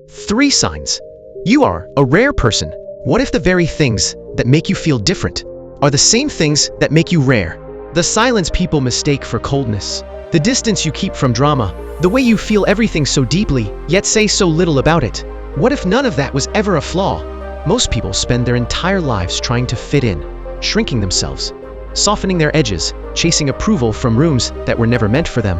3 signs. You are a rare person. What if the very things that make you feel different are the same things that make you rare? The silence people mistake for coldness. The distance you keep from drama. The way you feel everything so deeply, yet say so little about it. What if none of that was ever a flaw? Most people spend their entire lives trying to fit in, shrinking themselves, softening their edges, chasing approval from rooms that were never meant for them.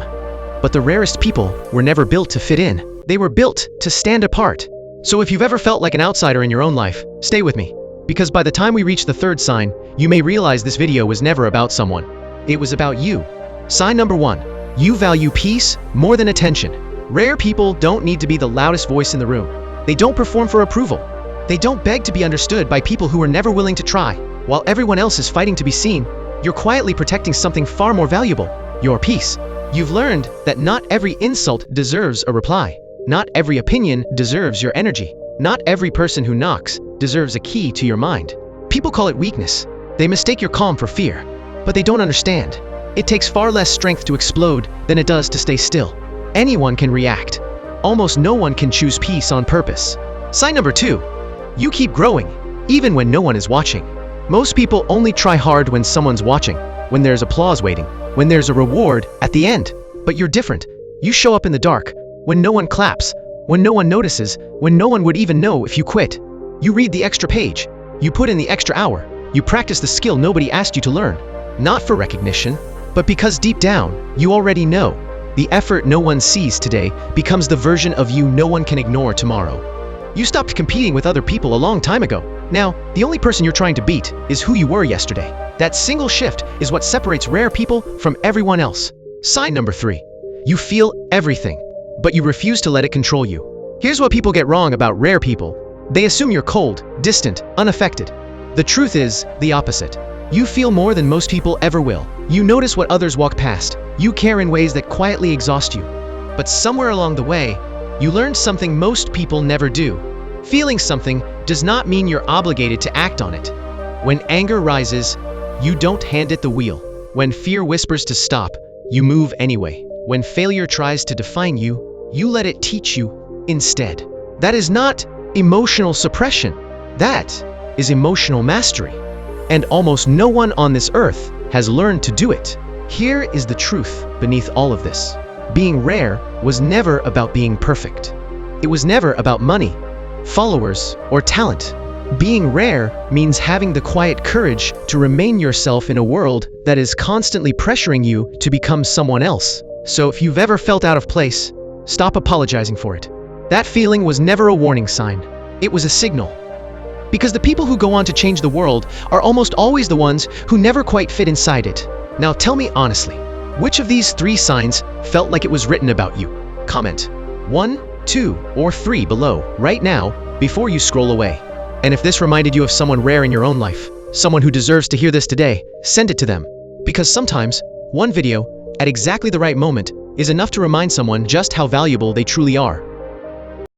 But the rarest people were never built to fit in. They were built to stand apart. So if you've ever felt like an outsider in your own life, stay with me. Because by the time we reach the 3rd sign, you may realize this video was never about someone. It was about you. Sign number 1. You value peace more than attention. Rare people don't need to be the loudest voice in the room. They don't perform for approval. They don't beg to be understood by people who are never willing to try. While everyone else is fighting to be seen, you're quietly protecting something far more valuable, your peace. You've learned that not every insult deserves a reply. Not every opinion deserves your energy. Not every person who knocks deserves a key to your mind. People call it weakness. They mistake your calm for fear. But they don't understand. It takes far less strength to explode than it does to stay still. Anyone can react. Almost no one can choose peace on purpose. Sign number 2. You keep growing, even when no one is watching. Most people only try hard when someone's watching, when there's applause waiting, when there's a reward at the end. But you're different. You show up in the dark, when no one claps, when no one notices, when no one would even know if you quit. You read the extra page. You put in the extra hour. You practice the skill nobody asked you to learn. Not for recognition, but because deep down, you already know. The effort no one sees today becomes the version of you no one can ignore tomorrow. You stopped competing with other people a long time ago. Now, the only person you're trying to beat is who you were yesterday. That single shift is what separates rare people from everyone else. Sign number 3. You feel everything, but you refuse to let it control you. Here's what people get wrong about rare people. They assume you're cold, distant, unaffected. The truth is the opposite. You feel more than most people ever will. You notice what others walk past. You care in ways that quietly exhaust you. But somewhere along the way, you learned something most people never do. Feeling something does not mean you're obligated to act on it. When anger rises, you don't hand it the wheel. When fear whispers to stop, you move anyway. When failure tries to define you, you let it teach you instead. That is not emotional suppression. That is emotional mastery. And almost no one on this earth has learned to do it. Here is the truth beneath all of this. Being rare was never about being perfect. It was never about money, followers, or talent. Being rare means having the quiet courage to remain yourself in a world that is constantly pressuring you to become someone else. So if you've ever felt out of place, stop apologizing for it. That feeling was never a warning sign. It was a signal. Because the people who go on to change the world are almost always the ones who never quite fit inside it. Now tell me honestly, which of these 3 signs felt like it was written about you? Comment 1, 2, or 3 below right now before you scroll away. And if this reminded you of someone rare in your own life, someone who deserves to hear this today, send it to them. Because sometimes, one video, at exactly the right moment, is enough to remind someone just how valuable they truly are.